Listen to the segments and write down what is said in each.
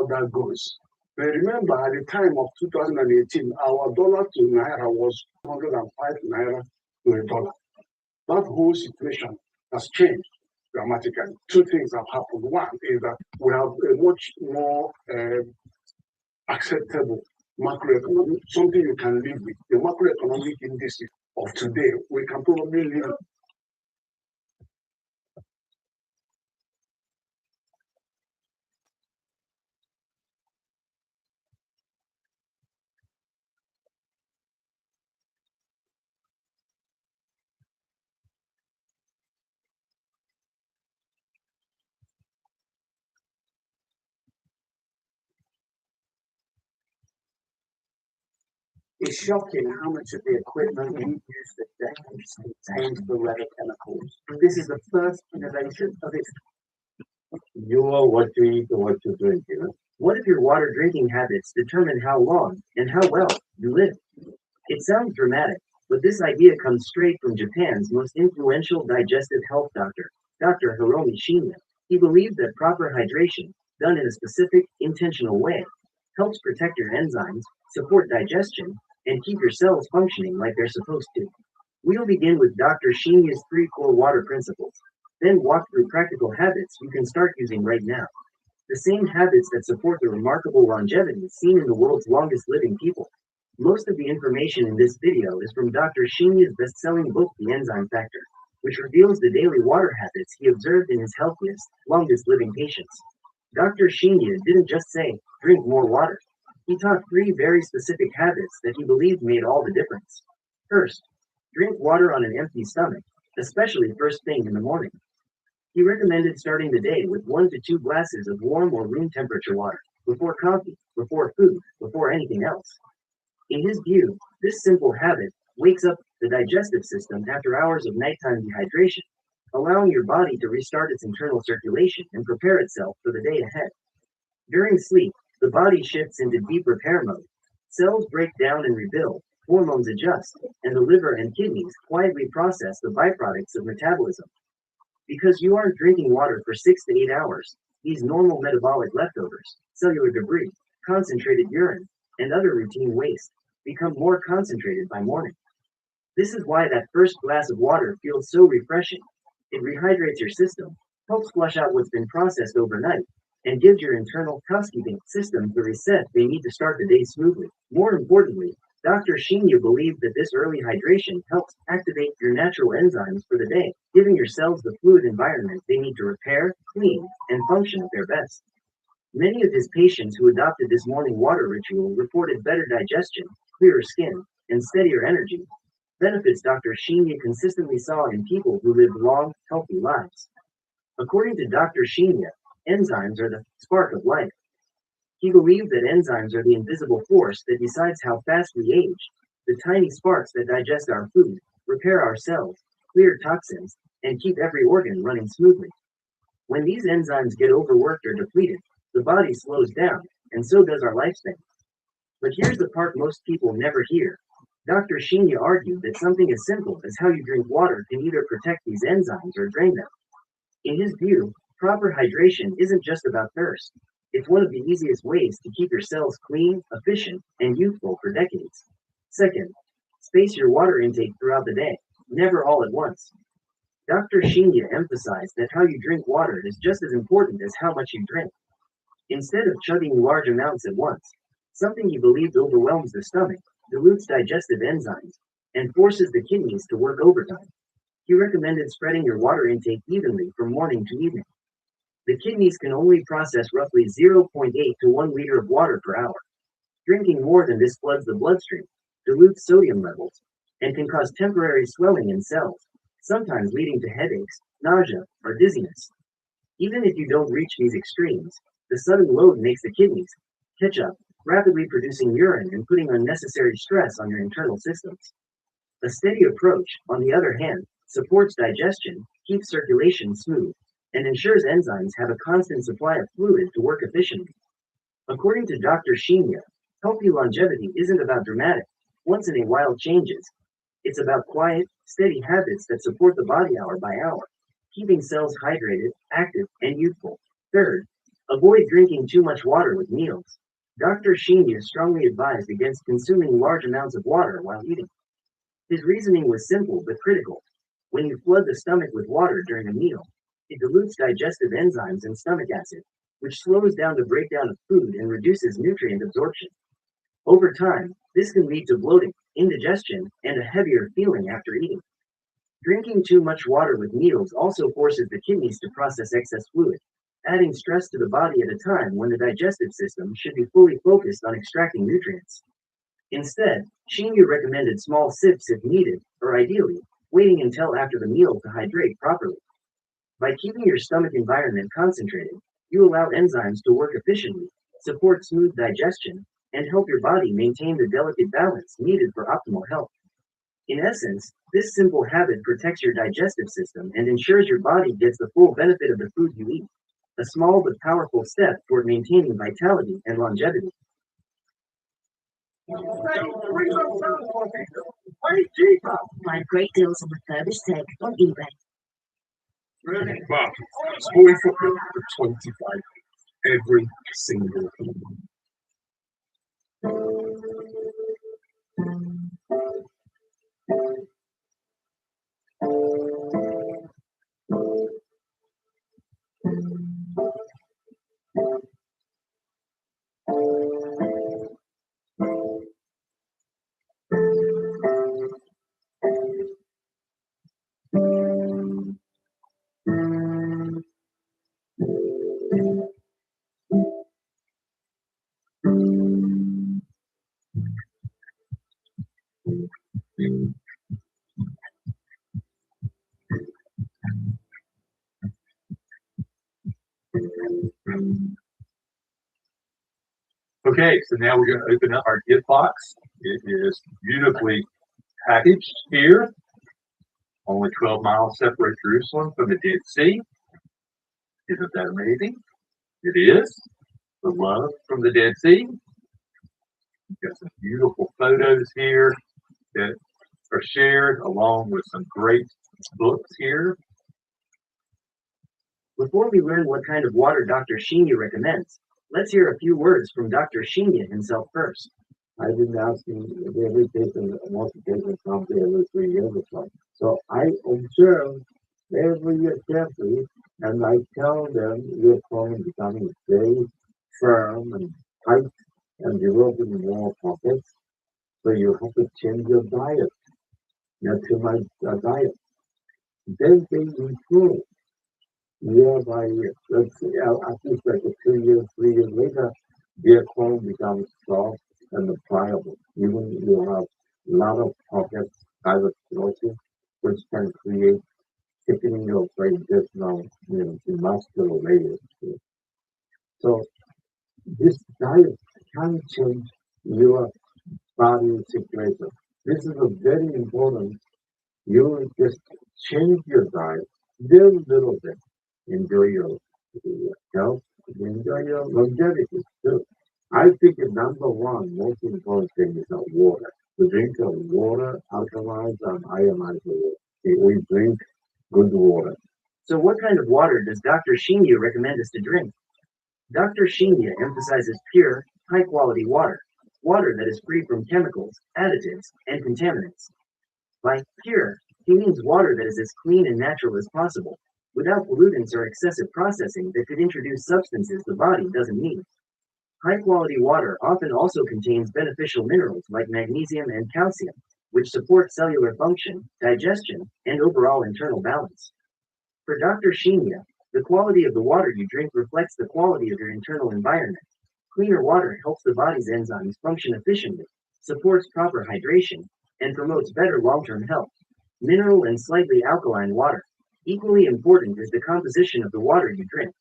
how that goes. But remember, at the time of 2018, our dollar to naira was 105 naira to a dollar. That whole situation has changed dramatically. Two things have happened. One is that we have a much more acceptable macroeconomic, something you can live with. The macroeconomic indices of today, we can probably live. It's shocking how much of the equipment we use for decades contains the leather chemicals. This is the first innovation of its. You are what you eat or what you drink, What if your water drinking habits determine how long and how well you live? It sounds dramatic, but this idea comes straight from Japan's most influential digestive health doctor, Dr. Hiromi Shinya. He believed that proper hydration, done in a specific, intentional way, helps protect your enzymes, support digestion, and keep your cells functioning like they're supposed to. We'll begin with Dr. Shinya's three core water principles, then walk through practical habits you can start using right now. The same habits that support the remarkable longevity seen in the world's longest living people. Most of the information in this video is from Dr. Shinya's best-selling book, The Enzyme Factor, which reveals the daily water habits he observed in his healthiest, longest living patients. Dr. Shinya didn't just say, drink more water. He taught three very specific habits that he believed made all the difference. First, drink water on an empty stomach, especially first thing in the morning. He recommended starting the day with 1 to 2 glasses of warm or room temperature water, before coffee, before food, before anything else. In his view, this simple habit wakes up the digestive system after hours of nighttime dehydration, allowing your body to restart its internal circulation and prepare itself for the day ahead. During sleep, the body shifts into deep repair mode. Cells break down and rebuild, hormones adjust, and the liver and kidneys quietly process the byproducts of metabolism. Because you aren't drinking water for 6 to 8 hours, these normal metabolic leftovers, cellular debris, concentrated urine, and other routine waste become more concentrated by morning. This is why that first glass of water feels so refreshing. It rehydrates your system, helps flush out what's been processed overnight, and gives your internal housekeeping system the reset they need to start the day smoothly. More importantly, Dr. Shinya believed that this early hydration helps activate your natural enzymes for the day, giving your cells the fluid environment they need to repair, clean, and function at their best. Many of his patients who adopted this morning water ritual reported better digestion, clearer skin, and steadier energy, benefits Dr. Shinya consistently saw in people who lived long, healthy lives. According to Dr. Shinya, enzymes are the spark of life. He believed that enzymes are the invisible force that decides how fast we age, the tiny sparks that digest our food, repair our cells, clear toxins, and keep every organ running smoothly. When these enzymes get overworked or depleted, the body slows down, and so does our lifespan. But here's the part most people never hear. Dr. Shinya argued that something as simple as how you drink water can either protect these enzymes or drain them. In his view, proper hydration isn't just about thirst. It's one of the easiest ways to keep your cells clean, efficient, and youthful for decades. Second, space your water intake throughout the day, never all at once. Dr. Shinya emphasized that how you drink water is just as important as how much you drink. Instead of chugging large amounts at once, something he believed overwhelms the stomach, dilutes digestive enzymes, and forces the kidneys to work overtime. He recommended spreading your water intake evenly from morning to evening. The kidneys can only process roughly 0.8 to 1 liter of water per hour. Drinking more than this floods the bloodstream, dilutes sodium levels, and can cause temporary swelling in cells, sometimes leading to headaches, nausea, or dizziness. Even if you don't reach these extremes, the sudden load makes the kidneys catch up, rapidly producing urine and putting unnecessary stress on your internal systems. A steady approach, on the other hand, supports digestion, keeps circulation smooth, and ensures enzymes have a constant supply of fluid to work efficiently. According to Dr. Shinya, healthy longevity isn't about dramatic, once in a while changes. It's about quiet, steady habits that support the body hour by hour, keeping cells hydrated, active, and youthful. Third, Avoid drinking too much water with meals. Dr. Shinya strongly advised against consuming large amounts of water while eating. His reasoning was simple but critical. When you flood the stomach with water during a meal, it dilutes digestive enzymes and stomach acid, which slows down the breakdown of food and reduces nutrient absorption. Over time, this can lead to bloating, indigestion, and a heavier feeling after eating. Drinking too much water with meals also forces the kidneys to process excess fluid, adding stress to the body at a time when the digestive system should be fully focused on extracting nutrients. Instead, Shinyu recommended small sips if needed, or ideally, waiting until after the meal to hydrate properly. By keeping your stomach environment concentrated, you allow enzymes to work efficiently, support smooth digestion, and help your body maintain the delicate balance needed for optimal health. In essence, this simple habit protects your digestive system and ensures your body gets the full benefit of the food you eat, a small but powerful step toward maintaining vitality and longevity. Find great deals on refurbished tech on eBay. But sporting football for 25 every single week. Okay, so now we're going to open up our gift box. It is beautifully packaged here. Only 12 miles separate Jerusalem from the Dead Sea. Isn't that amazing? It is. The love from the Dead Sea. We've got some beautiful photos here that are shared along with some great books here. Before we learn what kind of water Dr. Shinya recommends, let's hear a few words from Dr. Shinya himself first. I've been asking every patient, most patients come to every 3 years or so. So I observe every year carefully, and I tell them your colon becoming very firm and tight and developing more pockets. So you have to change your diet, not too much diet. Then they improve year by year. Let's say at least like 2 years, 3 years later, their colon becomes soft and pliable. Even you have a lot of pockets, diverticulosis, which can create thickening of the intestinal, the muscular layers. So this diet can change your body situation. This is a very important. You just change your diet very little bit. Enjoy your health, enjoy your longevity too. I think the number one most important thing is water. To drink of water, alkalized and ionized water. We drink good water. So what kind of water does Dr. Shinya recommend us to drink? Dr. Shinya emphasizes pure, high-quality water, water that is free from chemicals, additives, and contaminants. By pure, he means water that is as clean and natural as possible, without pollutants or excessive processing that could introduce substances the body doesn't need. High-quality water often also contains beneficial minerals like magnesium and calcium, which support cellular function, digestion, and overall internal balance. For Dr. Shinya, the quality of the water you drink reflects the quality of your internal environment. Cleaner water helps the body's enzymes function efficiently, supports proper hydration, and promotes better long-term health. Mineral and slightly alkaline water. Equally important is the composition of the water you drink.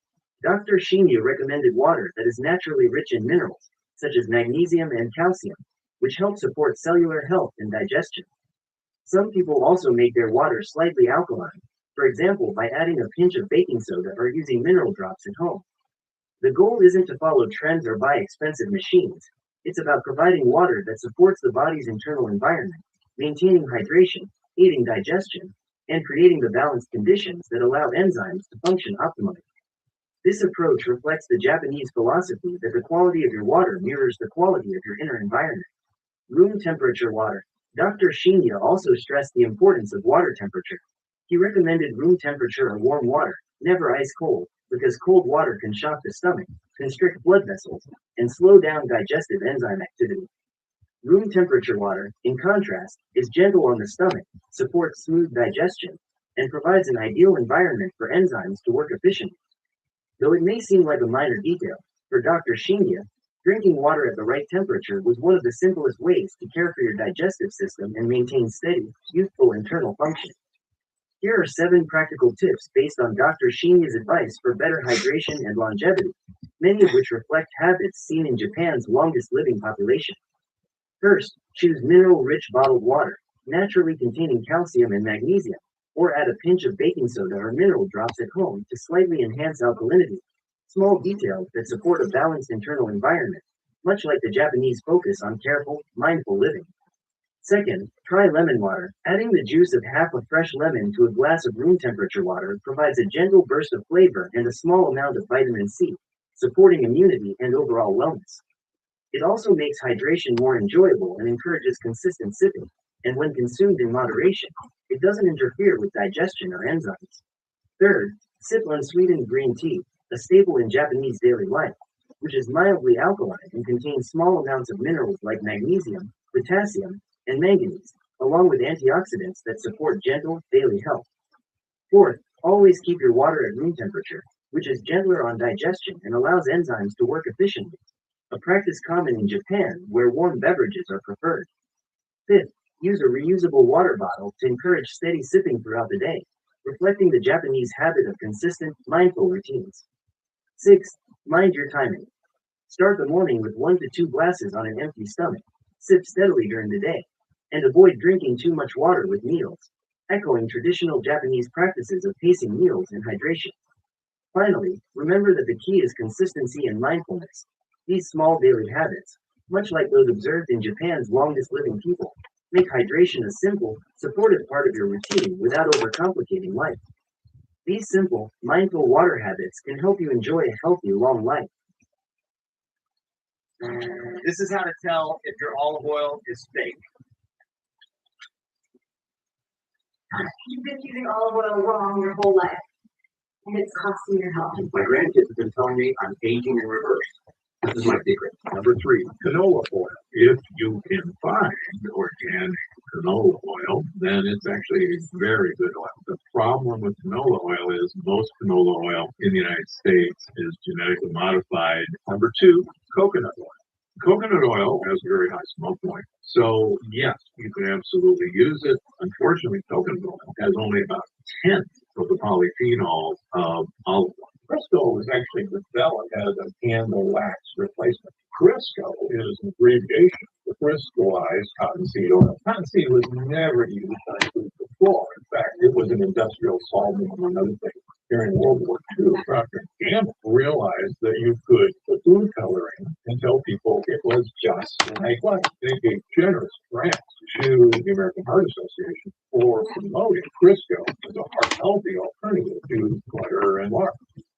Dr. Shinya recommended water that is naturally rich in minerals, such as magnesium and calcium, which help support cellular health and digestion. Some people also make their water slightly alkaline, for example, by adding a pinch of baking soda or using mineral drops at home. The goal isn't to follow trends or buy expensive machines. It's about providing water that supports the body's internal environment, maintaining hydration, aiding digestion, and creating the balanced conditions that allow enzymes to function optimally. This approach reflects the Japanese philosophy that the quality of your water mirrors the quality of your inner environment. Room temperature water. Dr. Shinya also stressed the importance of water temperature. He recommended room temperature or warm water, never ice cold, because cold water can shock the stomach, constrict blood vessels, and slow down digestive enzyme activity. Room temperature water, in contrast, is gentle on the stomach, supports smooth digestion, and provides an ideal environment for enzymes to work efficiently. Though it may seem like a minor detail, for Dr. Shinya, drinking water at the right temperature was one of the simplest ways to care for your digestive system and maintain steady, youthful internal function. Here are 7 practical tips based on Dr. Shinya's advice for better hydration and longevity, many of which reflect habits seen in Japan's longest living population. First, choose mineral-rich bottled water, naturally containing calcium and magnesium, or add a pinch of baking soda or mineral drops at home to slightly enhance alkalinity. Small details that support a balanced internal environment, much like the Japanese focus on careful, mindful living. Second, try lemon water. Adding the juice of half a fresh lemon to a glass of room temperature water provides a gentle burst of flavor and a small amount of vitamin C, supporting immunity and overall wellness. It also makes hydration more enjoyable and encourages consistent sipping, and when consumed in moderation, it doesn't interfere with digestion or enzymes. Third, sip unsweetened green tea, a staple in Japanese daily life, which is mildly alkaline and contains small amounts of minerals like magnesium, potassium, and manganese, along with antioxidants that support gentle daily health. Fourth, always keep your water at room temperature, which is gentler on digestion and allows enzymes to work efficiently, a practice common in Japan where warm beverages are preferred. Fifth, use a reusable water bottle to encourage steady sipping throughout the day, reflecting the Japanese habit of consistent, mindful routines. Sixth, mind your timing. Start the morning with 1 to 2 glasses on an empty stomach. Sip steadily during the day, and avoid drinking too much water with meals, echoing traditional Japanese practices of pacing meals and hydration. Finally, remember that the key is consistency and mindfulness. These small daily habits, much like those observed in Japan's longest living people, make hydration a simple, supportive part of your routine without overcomplicating life. These simple, mindful water habits can help you enjoy a healthy, long life. This is how to tell if your olive oil is fake. You've been using olive oil wrong your whole life, and it's costing your health. My grandkids have been telling me I'm aging in reverse. This is my secret. Number 3, canola oil. If you can find organic canola oil, then it's actually a very good oil. The problem with canola oil is most canola oil in the United States is genetically modified. Number 2, coconut oil. Coconut oil has a very high smoke point. So yes, you can absolutely use it. Unfortunately, coconut oil has only about 1/10 of the polyphenols of olive oil. Crisco was actually developed as a candle wax replacement. Crisco is an abbreviation for crystallized cottonseed oil. Cottonseed was never used on food before. In fact, it was an industrial solvent, among other things. During World War II, Dr. Gamble realized that you could put food coloring and tell people it was just like life. They gave generous grants to the American Heart Association for promoting Crisco as a healthy alternative to butter and lard.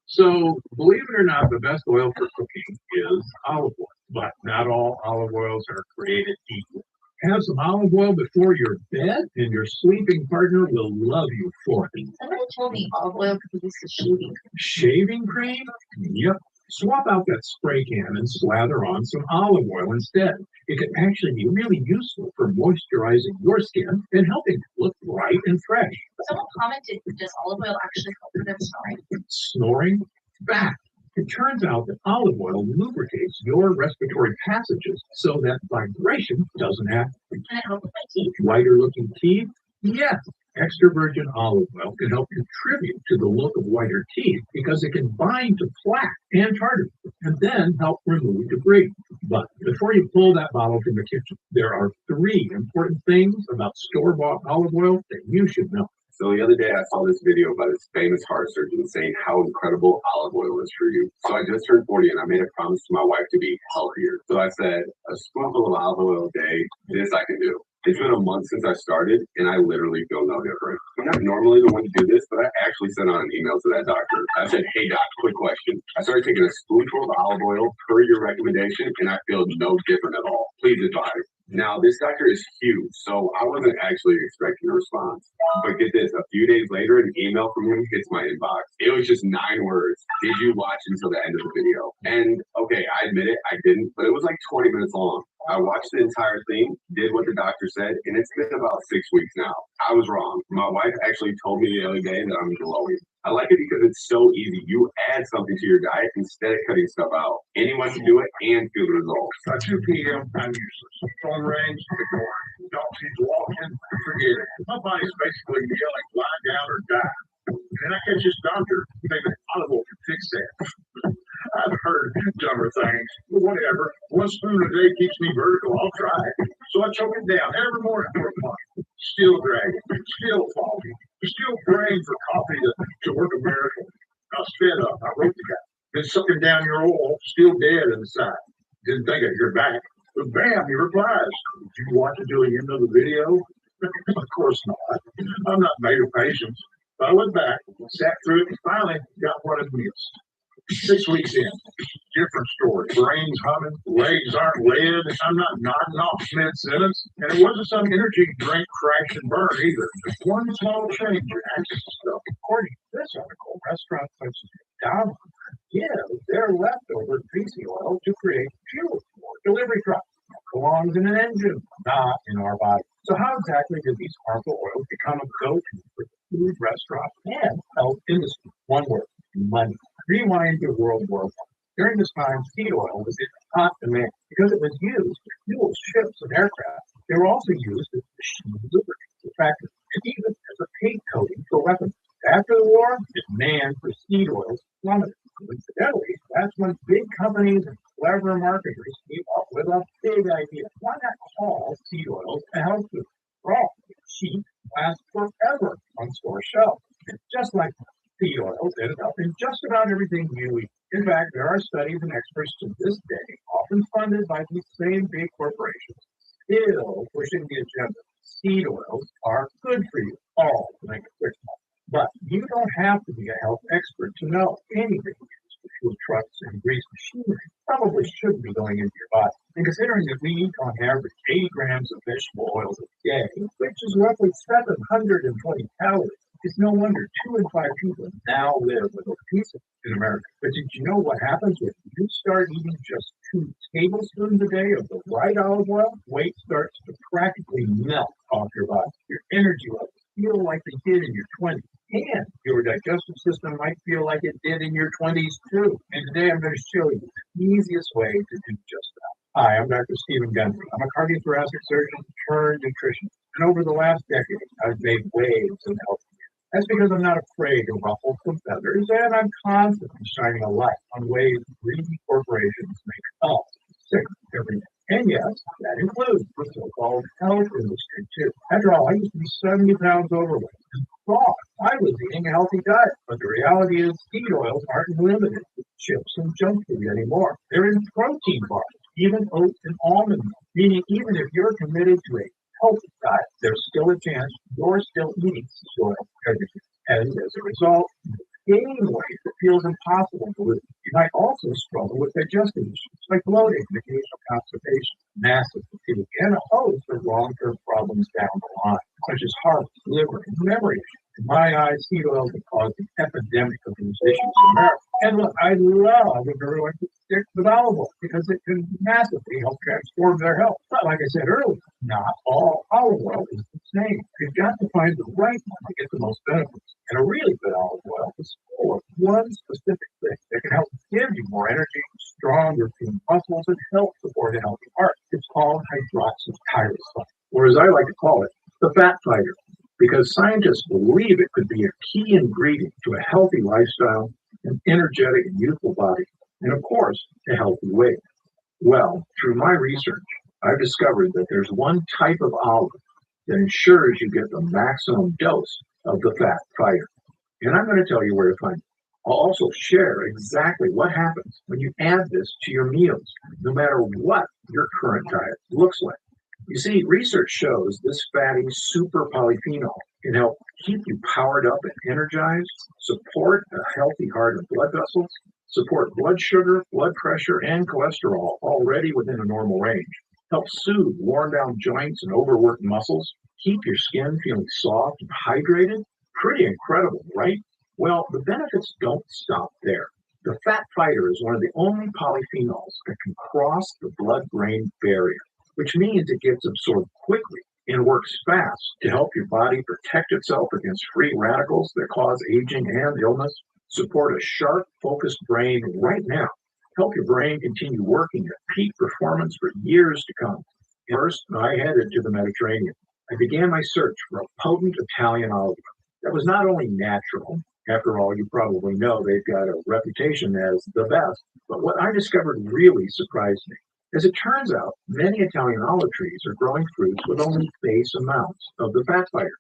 So, believe it or not, the best oil for cooking is olive oil, but not all olive oils are created equal. Have some olive oil before your bed, and your sleeping partner will love you for it. Somebody told me olive oil could be used as shaving cream. Shaving cream? Yep. Swap out that spray can and slather on some olive oil instead. It can actually be really useful for moisturizing your skin and helping it look bright and fresh. Someone commented, does olive oil actually help with them snoring? Snoring? Fact. It turns out that olive oil lubricates your respiratory passages so that vibration doesn't happen. Can it help with my teeth? Whiter looking teeth? Yes. Extra virgin olive oil can help contribute to the look of whiter teeth because it can bind to plaque and tartar and then help remove debris. But before you pull that bottle from the kitchen, there are 3 important things about store-bought olive oil that you should know. So the other day I saw this video by this famous heart surgeon saying how incredible olive oil is for you. So I just turned 40 and I made a promise to my wife to be healthier. So I said, a spoonful of olive oil a day, this I can do. It's been a month since I started, and I literally feel no different. I'm not normally the one to do this, but I actually sent out an email to that doctor. I said, hey doc, quick question. I started taking a spoonful of olive oil per your recommendation, and I feel no different at all. Please advise. Now, this doctor is huge, so I wasn't actually expecting a response. But get this, a few days later, an email from him hits my inbox. It was just 9 words. Did you watch until the end of the video? And okay, I admit it, I didn't, but it was like 20 minutes long. I watched the entire thing, did what the doctor said, and it's been about 6 weeks now. I was wrong. My wife actually told me the other day that I'm glowing. I like it because it's so easy. You add something to your diet instead of cutting stuff out. Anyone can do it and feel the results. By 2 p.m., I'm useless. Phone rings, ignore it. Dog sees walking, forget it. My body's basically yelling, lie down or die. And I catch this doctor thinking olive oil can fix that. I've heard dumber things, but whatever. 1 spoon a day keeps me vertical. I'll try it. So I choke it down every morning for a month. Still dragging, still falling, still praying for coffee to work a miracle. I was fed up. I wrote the guy. Been sucking down your oil, still dead inside. Didn't think I'd hear back. But bam, he replies. Did you watch until the end of the video? Of course not. I'm not made of patience. But I went back, sat through it, and finally got what I missed. 6 weeks in, different story. Brains humming, legs aren't lead. I'm not nodding off mid-sentence. And it wasn't some energy drink crash and burn either. Just one small change in access to stuff. According to this article, restaurants such as McDonald's give their leftover greasy oil to create fuel for delivery trucks. It belongs in an engine, not in our body. So how exactly did these harmful oils become a go-to for the food, restaurant, and health industry? One word: money. Rewind to World War I. During this time, seed oil was in hot demand because it was used to fuel ships and aircraft. They were also used as machine lubricants for factories and even as a paint coating for weapons. After the war, demand for seed oils plummeted. Coincidentally, that's when big companies and clever marketers came up with a big idea. Why not call seed oils a health food? Raw, cheap, lasts forever on store shelves. And just like seed oils ended up in just about everything you eat. In fact, there are studies and experts to this day, often funded by these same big corporations, still pushing the agenda. Seed oils are good for you, all to make a quick point. But you don't have to be a health expert to know anything used to fuel trucks and grease machinery probably shouldn't be going into your body. And considering that we eat on average 80 grams of vegetable oils a day, which is roughly 720 calories, it's no wonder 2 in 5 people now live with obesity in America. But did you know what happens if you start eating just 2 tablespoons a day of the right olive oil? Weight starts to practically melt off your body. Your energy levels feel like they did in your 20s. And your digestive system might feel like it did in your 20s too. And today I'm going to show you the easiest way to do just that. Hi, I'm Dr. Stephen Gundy. I'm a cardiothoracic surgeon turned nutritionist. And over the last decade, I've made waves in health. That's because I'm not afraid to ruffle some feathers, and I'm constantly shining a light on ways greedy corporations make us sick every day. And yes, that includes the so-called health industry too. After all, I used to be 70 pounds overweight and thought I was eating a healthy diet. But the reality is seed oils aren't limited to chips and junk food anymore. They're in protein bars, even oats and almond milk, meaning even if you're committed to a healthy diet, there's still a chance you're still eating seed oil every day. And as a result, you gain weight that feels impossible to lose. You might also struggle with digestive issues like bloating and occasional constipation, massive fatigue, and a host of long-term problems down the line, such as heart, liver, and memory issues. In my eyes, seed oils have caused an epidemic of these issues in America. And look, I love if everyone could stick with olive oil because it can massively help transform their health. But like I said earlier, not all olive oil is the same. You've got to find the right one to get the most benefits. And a really good olive oil is full of one specific thing that can help give you more energy, stronger toned muscles, and help support a healthy heart. It's called hydroxytyrosine, or as I like to call it, the fat fighter, because scientists believe it could be a key ingredient to a healthy lifestyle, an energetic and youthful body, and of course, a healthy weight. Well, through my research, I've discovered that there's one type of olive that ensures you get the maximum dose of the fat fighter. And I'm going to tell you where to find it. I'll also share exactly what happens when you add this to your meals, no matter what your current diet looks like. You see, research shows this fatty super polyphenol can help keep you powered up and energized, support a healthy heart and blood vessels, support blood sugar, blood pressure, and cholesterol already within a normal range, help soothe worn down joints and overworked muscles, keep your skin feeling soft and hydrated. Pretty incredible, right? Well, the benefits don't stop there. The fat fighter is one of the only polyphenols that can cross the blood-brain barrier, which means it gets absorbed quickly and works fast to help your body protect itself against free radicals that cause aging and illness, support a sharp, focused brain right now, help your brain continue working at peak performance for years to come. First, I headed to the Mediterranean. I began my search for a potent Italian olive oil that was not only natural. After all, you probably know they've got a reputation as the best. But what I discovered really surprised me. As it turns out, many Italian olive trees are growing fruits with only base amounts of the fat fiber.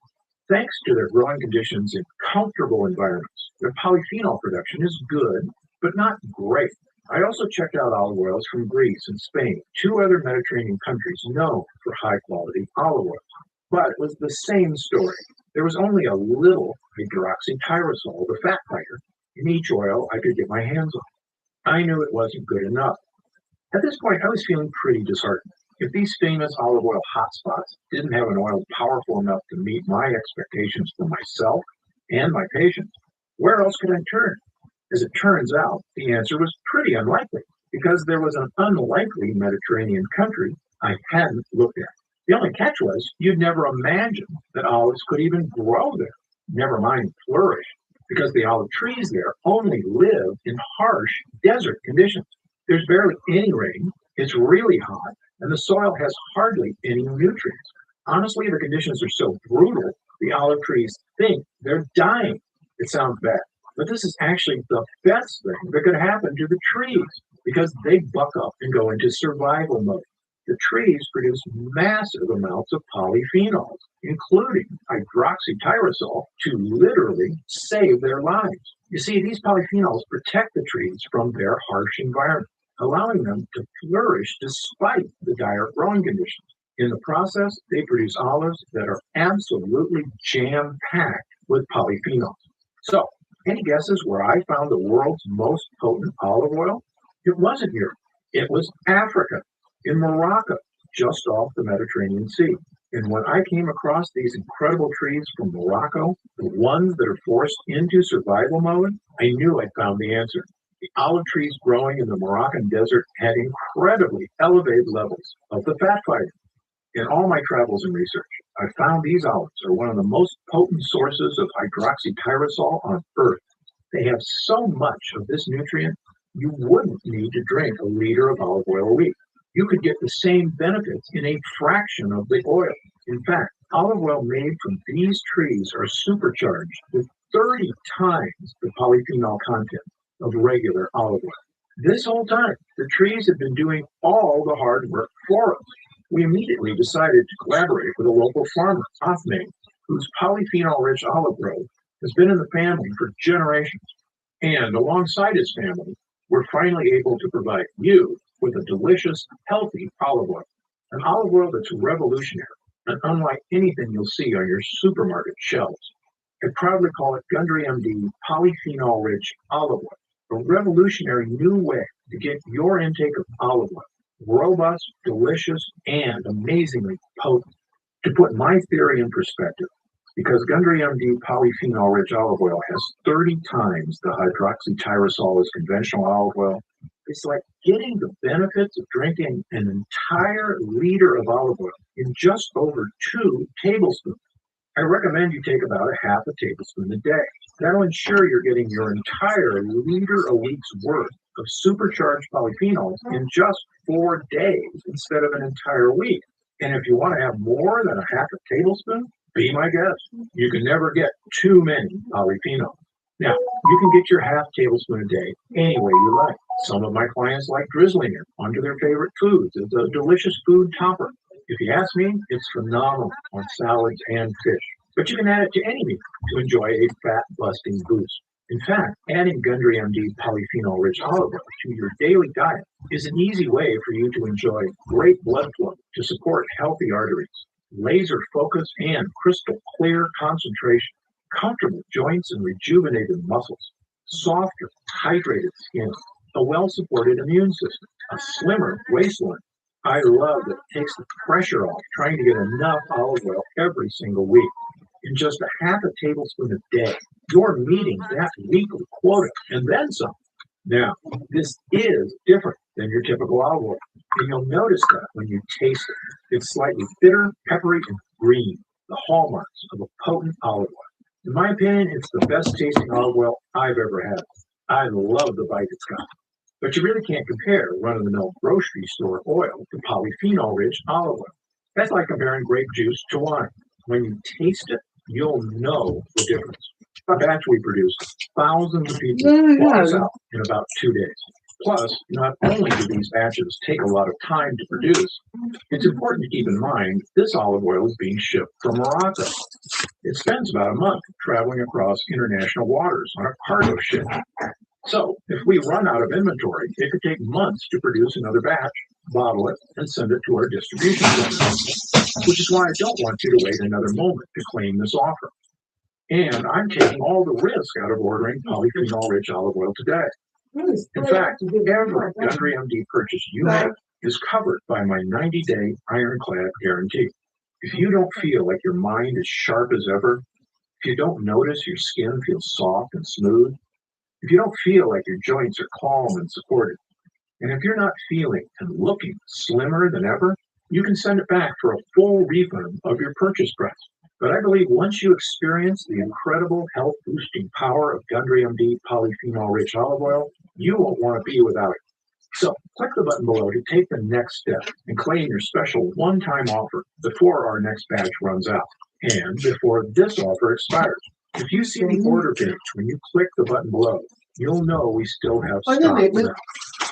Thanks to their growing conditions in comfortable environments, their polyphenol production is good, but not great. I also checked out olive oils from Greece and Spain, two other Mediterranean countries known for high quality olive oils. But it was the same story. There was only a little hydroxytyrosol, the fat fighter, in each oil I could get my hands on. I knew it wasn't good enough. At this point, I was feeling pretty disheartened. If these famous olive oil hotspots didn't have an oil powerful enough to meet my expectations for myself and my patients, where else could I turn? As it turns out, the answer was pretty unlikely because there was an unlikely Mediterranean country I hadn't looked at. The only catch was you'd never imagine that olives could even grow there, never mind flourish, because the olive trees there only live in harsh desert conditions. There's barely any rain, it's really hot, and the soil has hardly any nutrients. Honestly, the conditions are so brutal, the olive trees think they're dying. It sounds bad, but this is actually the best thing that could happen to the trees because they buck up and go into survival mode. The trees produce massive amounts of polyphenols, including hydroxytyrosol, to literally save their lives. You see, these polyphenols protect the trees from their harsh environment, allowing them to flourish despite the dire growing conditions. In the process, they produce olives that are absolutely jam-packed with polyphenols. So, any guesses where I found the world's most potent olive oil? It wasn't Europe. It was Africa, in Morocco, just off the Mediterranean Sea. And when I came across these incredible trees from Morocco, the ones that are forced into survival mode, I knew I'd found the answer. The olive trees growing in the Moroccan desert had incredibly elevated levels of the fat fiber. In all my travels and research, I found these olives are one of the most potent sources of hydroxytyrosol on Earth. They have so much of this nutrient, you wouldn't need to drink a liter of olive oil a week. You could get the same benefits in a fraction of the oil. In fact, olive oil made from these trees are supercharged with 30 times the polyphenol content of regular olive oil. This whole time, the trees have been doing all the hard work for us. We immediately decided to collaborate with a local farmer, Othman, whose polyphenol-rich olive grove has been in the family for generations. And alongside his family, we're finally able to provide you with a delicious, healthy olive oil. An olive oil that's revolutionary and unlike anything you'll see on your supermarket shelves. I proudly call it Gundry MD polyphenol-rich olive oil, a revolutionary new way to get your intake of olive oil. Robust, delicious, and amazingly potent. To put my theory in perspective, because Gundry MD polyphenol-rich olive oil has 30 times the hydroxytyrosol as conventional olive oil, it's like getting the benefits of drinking an entire liter of olive oil in just over 2 tablespoons. I recommend you take about a half a tablespoon a day. That'll ensure you're getting your entire liter a week's worth of supercharged polyphenols in just 4 days instead of an entire week. And if you want to have more than a half a tablespoon, be my guest. You can never get too many polyphenols. Now, you can get your half tablespoon a day any way you like. Some of my clients like drizzling it onto their favorite foods. It's a delicious food topper. If you ask me, it's phenomenal on salads and fish. But you can add it to any meal to enjoy a fat-busting boost. In fact, adding Gundry MD polyphenol-rich olive oil to your daily diet is an easy way for you to enjoy great blood flow to support healthy arteries, laser focus and crystal clear concentration, comfortable joints and rejuvenated muscles, softer, hydrated skin, a well-supported immune system, a slimmer waistline. I love that it takes the pressure off trying to get enough olive oil every single week. In just a half a tablespoon a day, you're meeting that weekly quota and then some. Now, this is different than your typical olive oil, and you'll notice that when you taste it. It's slightly bitter, peppery, and green, the hallmarks of a potent olive oil. In my opinion, it's the best tasting olive oil I've ever had. I love the bite it's got. But you really can't compare run-of-the-mill grocery store oil to polyphenol-rich olive oil. That's like comparing grape juice to wine. When you taste it, you'll know the difference. A batch we produce, thousands of people flies out in about 2 days. Plus, not only do these batches take a lot of time to produce, it's important to keep in mind this olive oil is being shipped from Morocco. It spends about a month traveling across international waters on a cargo ship. So, if we run out of inventory, it could take months to produce another batch, bottle it, and send it to our distribution center, which is why I don't want you to wait another moment to claim this offer. And I'm taking all the risk out of ordering polyphenol-rich olive oil today. In fact, every Gundry MD purchase you make is covered by my 90-day ironclad guarantee. If you don't feel like your mind is sharp as ever, if you don't notice your skin feels soft and smooth, if you don't feel like your joints are calm and supported, and if you're not feeling and looking slimmer than ever, you can send it back for a full refund of your purchase price. But I believe once you experience the incredible health-boosting power of Gundry MD polyphenol-rich olive oil, you won't want to be without it. So click the button below to take the next step and claim your special one-time offer before our next batch runs out and before this offer expires. If you see the order page when you click the button below, you'll know we still have stock left.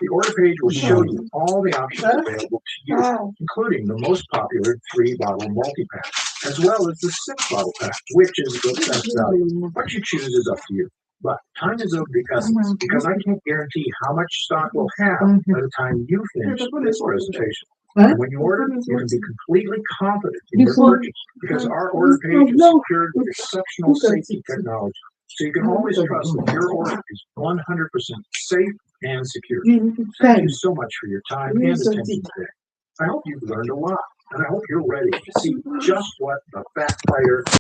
The order page will show you all the options available to you, including the most popular 3-bottle multi-pack, as well as the 6-bottle pack, which is the best value. What you choose is up to you. But time is of the essence because I can't guarantee how much stock we'll have by the time you finish this presentation. And when you order, you can be completely confident in your purchase because our order page is secured with exceptional safety technology. So you can always trust that your order is 100% safe and secure. Thank you so much for your time and attention today. I hope you've learned a lot, and I hope you're ready to see just what the fat fighter